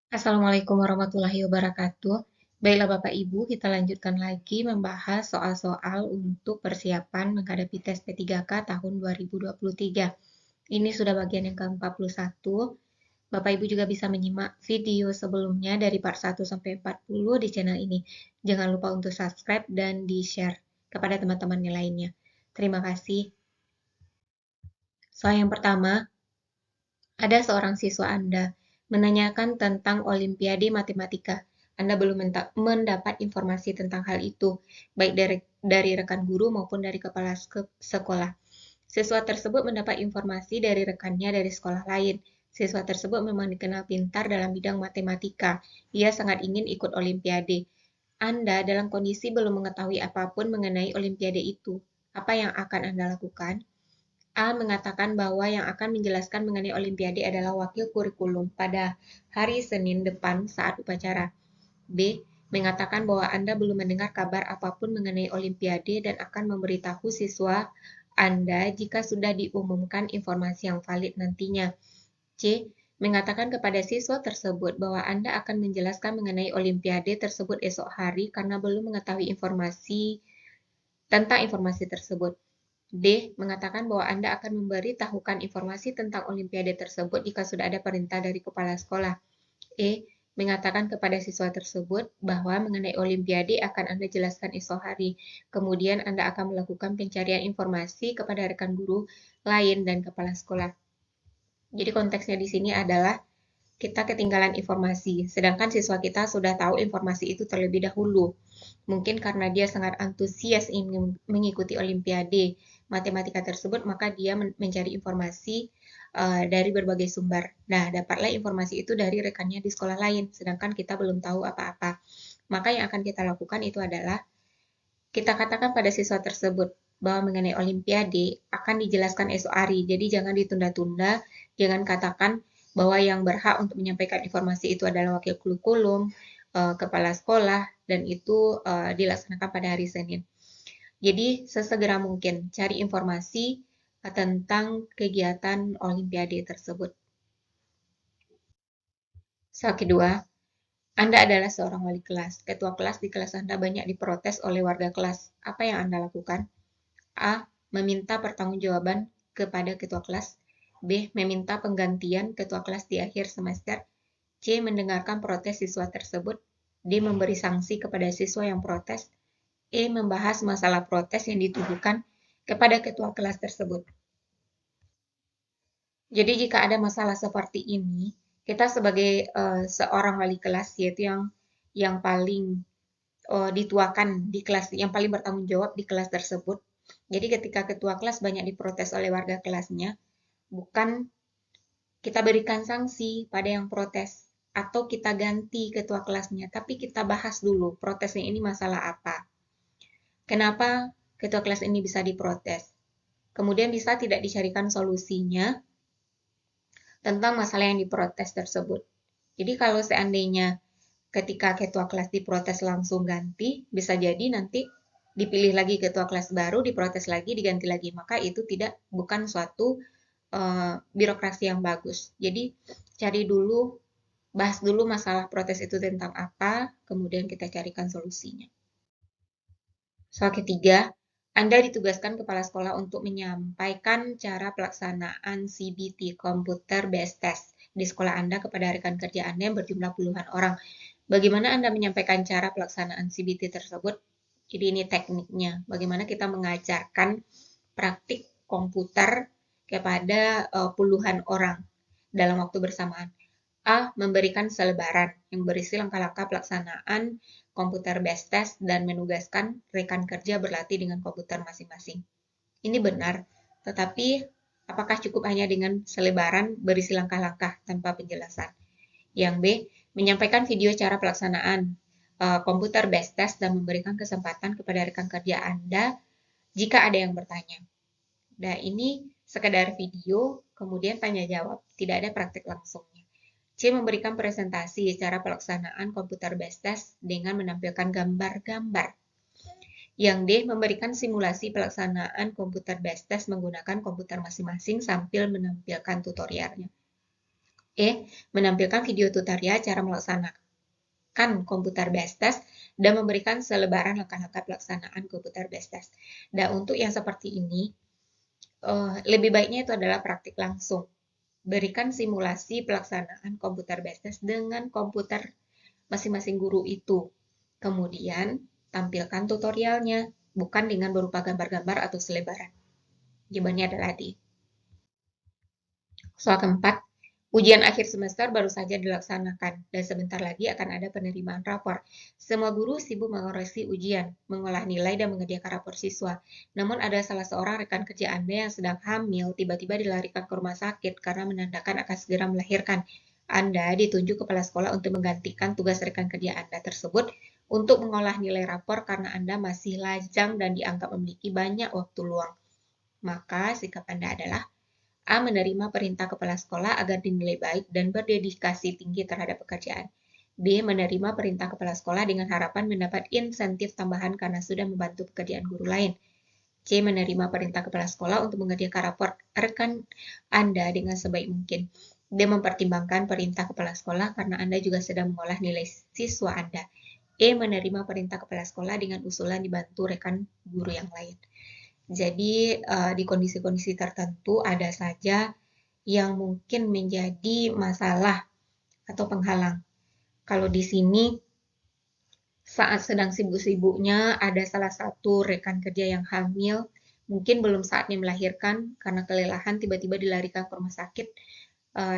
Assalamualaikum warahmatullahi wabarakatuh. Baiklah Bapak Ibu, kita lanjutkan lagi membahas soal-soal untuk persiapan menghadapi tes P3K tahun 2023. Ini sudah bagian yang ke-41. Bapak Ibu juga bisa menyimak video sebelumnya dari part 1 sampai 40 di channel ini. Jangan lupa untuk subscribe dan di-share kepada teman-teman yang lainnya. Terima kasih. Soal yang pertama, ada seorang siswa Anda menanyakan tentang Olimpiade Matematika. Anda belum mendapat informasi tentang hal itu, baik dari rekan guru maupun dari kepala sekolah. Siswa tersebut mendapat informasi dari rekannya dari sekolah lain. Siswa tersebut memang dikenal pintar dalam bidang matematika. Ia sangat ingin ikut Olimpiade. Anda dalam kondisi belum mengetahui apapun mengenai Olimpiade itu. Apa yang akan Anda lakukan? A mengatakan bahwa yang akan menjelaskan mengenai Olimpiade adalah wakil kurikulum pada hari Senin depan saat upacara. B mengatakan bahwa Anda belum mendengar kabar apapun mengenai Olimpiade dan akan memberitahu siswa Anda jika sudah diumumkan informasi yang valid nantinya. C mengatakan kepada siswa tersebut bahwa Anda akan menjelaskan mengenai Olimpiade tersebut esok hari karena belum mengetahui tentang informasi tersebut. D. Mengatakan bahwa Anda akan memberitahukan informasi tentang Olimpiade tersebut jika sudah ada perintah dari kepala sekolah. E. Mengatakan kepada siswa tersebut bahwa mengenai Olimpiade akan Anda jelaskan esok hari. Kemudian Anda akan melakukan pencarian informasi kepada rekan guru lain dan kepala sekolah. Jadi konteksnya di sini adalah kita ketinggalan informasi, sedangkan siswa kita sudah tahu informasi itu terlebih dahulu. Mungkin karena dia sangat antusias ingin mengikuti Olimpiade matematika tersebut, maka dia mencari informasi dari berbagai sumber. Nah, dapatlah informasi itu dari rekannya di sekolah lain, sedangkan kita belum tahu apa-apa. Maka yang akan kita lakukan itu adalah kita katakan pada siswa tersebut bahwa mengenai Olimpiade akan dijelaskan esok hari. Jadi jangan ditunda-tunda, jangan katakan bahwa yang berhak untuk menyampaikan informasi itu adalah wakil kurikulum, kepala sekolah, dan itu dilaksanakan pada hari Senin. Jadi sesegera mungkin cari informasi tentang kegiatan Olimpiade tersebut. Soal kedua, Anda adalah seorang wali kelas. Ketua kelas di kelas Anda banyak diprotes oleh warga kelas. Apa yang Anda lakukan? A. Meminta pertanggungjawaban kepada ketua kelas. B. Meminta penggantian ketua kelas di akhir semester. C. Mendengarkan protes siswa tersebut. D. Memberi sanksi kepada siswa yang protes. E. Membahas masalah protes yang ditujukan kepada ketua kelas tersebut. Jadi jika ada masalah seperti ini, kita sebagai seorang wali kelas, yaitu yang paling dituakan di kelas, yang paling bertanggung jawab di kelas tersebut. Jadi ketika ketua kelas banyak diprotes oleh warga kelasnya, bukan kita berikan sanksi pada yang protes atau kita ganti ketua kelasnya, tapi kita bahas dulu protesnya ini masalah apa. Kenapa ketua kelas ini bisa diprotes? Kemudian bisa tidak dicarikan solusinya tentang masalah yang diprotes tersebut. Jadi kalau seandainya ketika ketua kelas diprotes langsung ganti, bisa jadi nanti dipilih lagi ketua kelas baru, diprotes lagi, diganti lagi. Maka itu bukan suatu birokrasi yang bagus. Jadi cari dulu, bahas dulu masalah protes itu tentang apa, kemudian kita carikan solusinya. Soal ketiga, Anda ditugaskan kepala sekolah untuk menyampaikan cara pelaksanaan CBT, Computer Based Test, di sekolah Anda kepada rekan kerja Anda yang berjumlah puluhan orang. Bagaimana Anda menyampaikan cara pelaksanaan CBT tersebut? Jadi ini tekniknya, bagaimana kita mengajarkan praktik komputer kepada puluhan orang dalam waktu bersamaan. A. Memberikan selebaran yang berisi langkah-langkah pelaksanaan komputer based test dan menugaskan rekan kerja berlatih dengan komputer masing-masing. Ini benar, tetapi apakah cukup hanya dengan selebaran berisi langkah-langkah tanpa penjelasan? Yang B. Menyampaikan video cara pelaksanaan komputer based test dan memberikan kesempatan kepada rekan kerja Anda jika ada yang bertanya. Nah, ini sekedar video, kemudian tanya jawab, tidak ada praktik langsungnya. C. Memberikan presentasi cara pelaksanaan komputer based test dengan menampilkan gambar-gambar. Yang D. Memberikan simulasi pelaksanaan komputer based test menggunakan komputer masing-masing sambil menampilkan tutorialnya. E. Menampilkan video tutorial cara melaksanakan komputer based test dan memberikan selebaran langkah-langkah pelaksanaan komputer based test. Dan untuk yang seperti ini, lebih baiknya itu adalah praktik langsung. Berikan simulasi pelaksanaan komputer based test dengan komputer masing-masing guru itu. Kemudian, tampilkan tutorialnya, bukan dengan berupa gambar-gambar atau selebaran. Jawabannya adalah D. Soal keempat, ujian akhir semester baru saja dilaksanakan, dan sebentar lagi akan ada penerimaan rapor. Semua guru sibuk mengoreksi ujian, mengolah nilai, dan menyediakan rapor siswa. Namun ada salah seorang rekan kerja Anda yang sedang hamil, tiba-tiba dilarikan ke rumah sakit karena menandakan akan segera melahirkan. Anda ditunjuk kepala sekolah untuk menggantikan tugas rekan kerja Anda tersebut untuk mengolah nilai rapor karena Anda masih lajang dan dianggap memiliki banyak waktu luang. Maka sikap Anda adalah A. Menerima perintah kepala sekolah agar dinilai baik dan berdedikasi tinggi terhadap pekerjaan. B. Menerima perintah kepala sekolah dengan harapan mendapat insentif tambahan karena sudah membantu pekerjaan guru lain. C. Menerima perintah kepala sekolah untuk mengerjakan rapor rekan Anda dengan sebaik mungkin. D. Mempertimbangkan perintah kepala sekolah karena Anda juga sedang mengolah nilai siswa Anda. E. Menerima perintah kepala sekolah dengan usulan dibantu rekan guru yang lain. Jadi, di kondisi-kondisi tertentu ada saja yang mungkin menjadi masalah atau penghalang. Kalau di sini, saat sedang sibuk-sibuknya, ada salah satu rekan kerja yang hamil, mungkin belum saatnya melahirkan, karena kelelahan tiba-tiba dilarikan ke rumah sakit,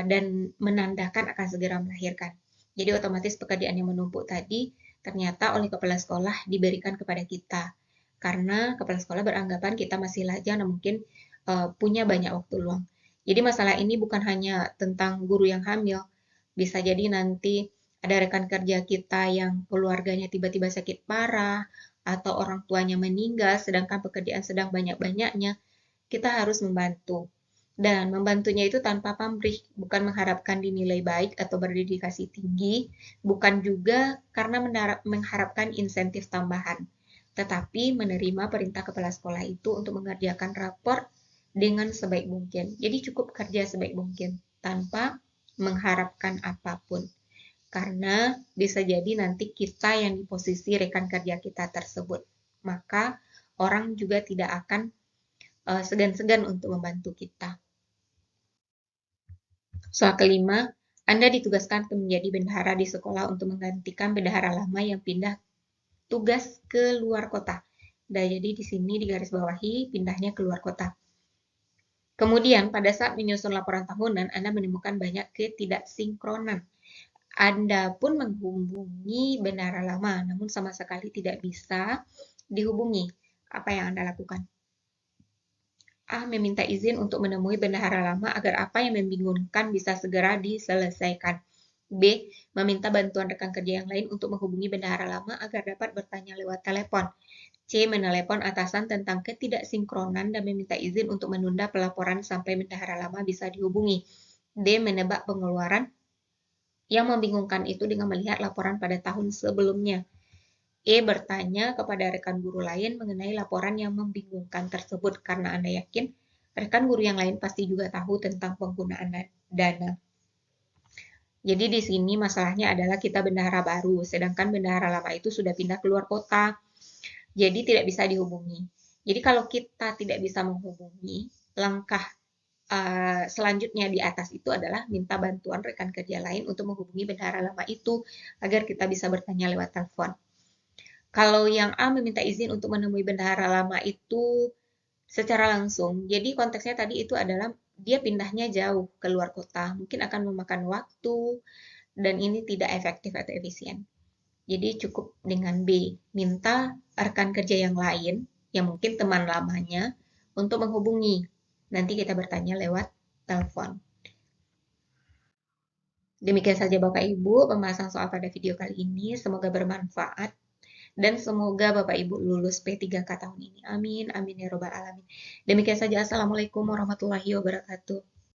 dan menandakan akan segera melahirkan. Jadi otomatis pekerjaan yang menumpuk tadi, ternyata oleh kepala sekolah diberikan kepada kita. Karena kepala sekolah beranggapan kita masih lajang dan mungkin punya banyak waktu luang. Jadi masalah ini bukan hanya tentang guru yang hamil, bisa jadi nanti ada rekan kerja kita yang keluarganya tiba-tiba sakit parah, atau orang tuanya meninggal, sedangkan pekerjaan sedang banyak-banyaknya, kita harus membantu. Dan membantunya itu tanpa pamrih, bukan mengharapkan dinilai baik atau berdedikasi tinggi, bukan juga karena mengharapkan insentif tambahan, tetapi menerima perintah kepala sekolah itu untuk mengerjakan rapor dengan sebaik mungkin. Jadi cukup kerja sebaik mungkin, tanpa mengharapkan apapun. Karena bisa jadi nanti kita yang di posisi rekan kerja kita tersebut. Maka orang juga tidak akan segan-segan untuk membantu kita. Soal kelima, Anda ditugaskan menjadi bendahara di sekolah untuk menggantikan bendahara lama yang pindah tugas ke luar kota. Dan jadi di sini digarisbawahi pindahnya ke luar kota. Kemudian pada saat menyusun laporan tahunan, Anda menemukan banyak ketidaksinkronan. Anda pun menghubungi bendahara lama, namun sama sekali tidak bisa dihubungi. Apa yang Anda lakukan? A. Meminta izin untuk menemui bendahara lama agar apa yang membingungkan bisa segera diselesaikan. B. Meminta bantuan rekan kerja yang lain untuk menghubungi bendahara lama agar dapat bertanya lewat telepon. C. Menelepon atasan tentang ketidaksinkronan dan meminta izin untuk menunda pelaporan sampai bendahara lama bisa dihubungi. D. Menebak pengeluaran yang membingungkan itu dengan melihat laporan pada tahun sebelumnya. E. Bertanya kepada rekan guru lain mengenai laporan yang membingungkan tersebut karena Anda yakin rekan guru yang lain pasti juga tahu tentang penggunaan dana. Jadi di sini masalahnya adalah kita bendahara baru, sedangkan bendahara lama itu sudah pindah keluar kota. Jadi tidak bisa dihubungi. Jadi kalau kita tidak bisa menghubungi, langkah selanjutnya di atas itu adalah minta bantuan rekan kerja lain untuk menghubungi bendahara lama itu agar kita bisa bertanya lewat telepon. Kalau yang A meminta izin untuk menemui bendahara lama itu secara langsung, jadi konteksnya tadi itu adalah dia pindahnya jauh ke luar kota, mungkin akan memakan waktu dan ini tidak efektif atau efisien. Jadi cukup dengan B, minta rekan kerja yang lain, yang mungkin teman lamanya, untuk menghubungi. Nanti kita bertanya lewat telepon. Demikian saja Bapak Ibu pembahasan soal pada video kali ini. Semoga bermanfaat dan semoga Bapak Ibu lulus P3K tahun ini. Amin, amin ya robbal alamin. Demikian saja. Assalamualaikum warahmatullahi wabarakatuh.